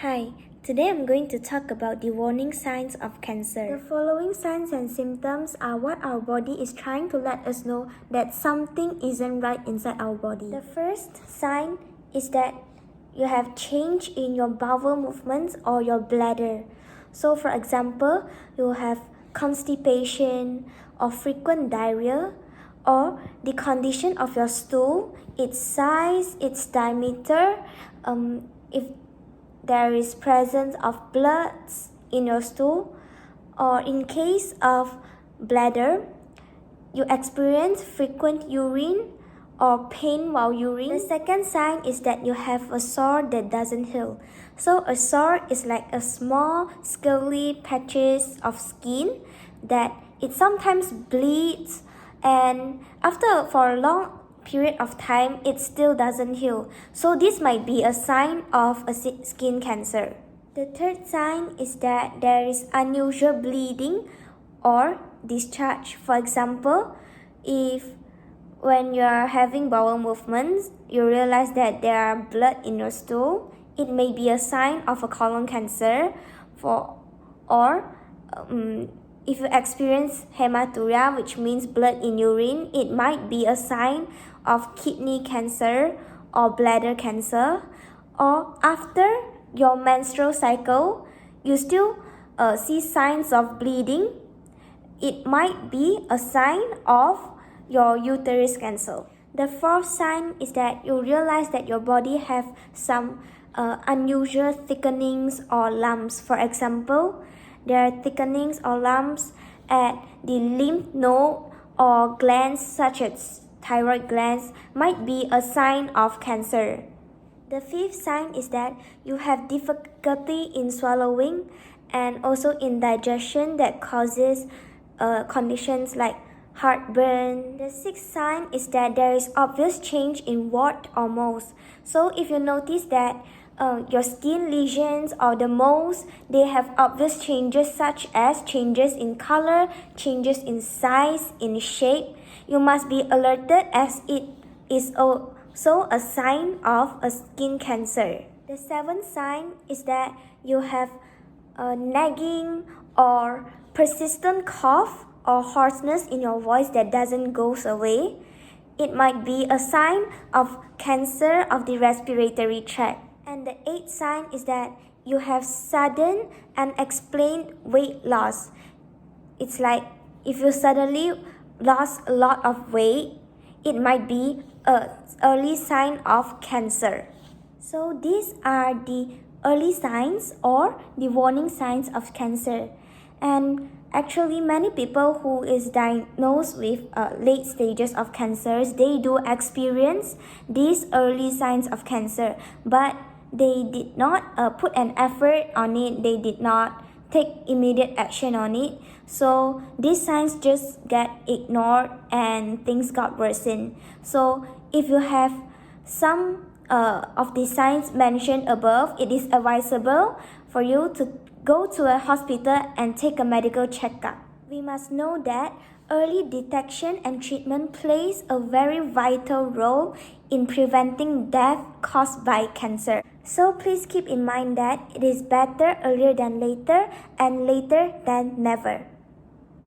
Hi, today I'm going to talk about the warning signs of cancer. The following signs and symptoms are what our body is trying to let us know that something isn't right inside our body. The first sign is that you have change in your bowel movements or your bladder. So for example, you have constipation or frequent diarrhea, or the condition of your stool, its size, its diameter, if there is presence of blood in your stool, or in case of bladder, you experience frequent urine or pain while urine. The second sign is that you have a sore that doesn't heal. So a sore is like a small scaly patches of skin that it sometimes bleeds, and for a long period of time it still doesn't heal. So this might be a sign of a skin cancer. The third sign is that there is unusual bleeding or discharge. For example, if when you are having bowel movements, you realize that there are blood in your stool, it may be a sign of a colon cancer. If you experience hematuria, which means blood in urine, it might be a sign of kidney cancer or bladder cancer. Or after your menstrual cycle, you still see signs of bleeding, it might be a sign of your uterus cancer. The fourth sign is that you realize that your body have some unusual thickenings or lumps. For example, there are thickenings or lumps at the lymph node or glands such as thyroid glands, might be a sign of cancer. The fifth sign is that you have difficulty in swallowing and also in digestion that causes conditions like heartburn. The sixth sign is that there is obvious change in wart or moles. So if you notice that your skin lesions or the moles, they have obvious changes such as changes in color, changes in size, in shape, you must be alerted as it is also a sign of a skin cancer. The seventh sign is that you have a nagging or persistent cough or hoarseness in your voice that doesn't go away. It might be a sign of cancer of the respiratory tract. And the eighth sign is that you have sudden unexplained weight loss. It's like if you suddenly lost a lot of weight, it might be an early sign of cancer. So these are the early signs or the warning signs of cancer. And actually many people who is diagnosed with late stages of cancers, they do experience these early signs of cancer, but they did not put an effort on it, they did not take immediate action on it. So these signs just get ignored and things got worsened. So if you have some of the signs mentioned above, it is advisable for you to go to a hospital and take a medical checkup. We must know that early detection and treatment plays a very vital role in preventing death caused by cancer. So please keep in mind that it is better earlier than later and later than never.